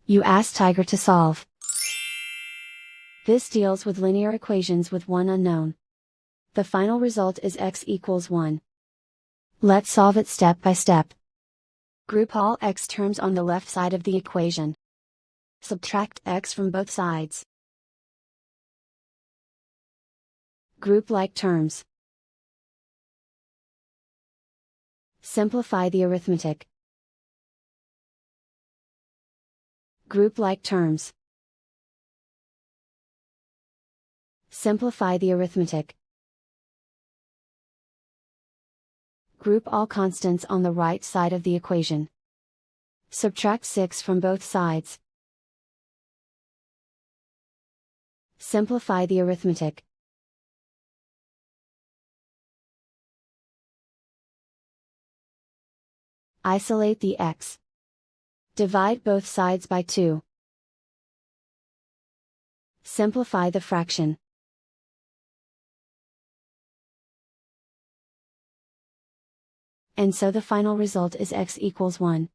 You ask Tiger to solve. This deals with linear equations with one unknown. The final result is x equals 1. Let's solve it step by step. Group all x terms on the left side of the equation. Subtract x from both sides. Group like terms. Simplify the arithmetic. Group like terms. Simplify the arithmetic. Group all constants on the right side of the equation. Subtract 6 from both sides. Simplify the arithmetic. Isolate the x. Divide both sides by 2. Simplify the fraction. And so the final result is x equals 1.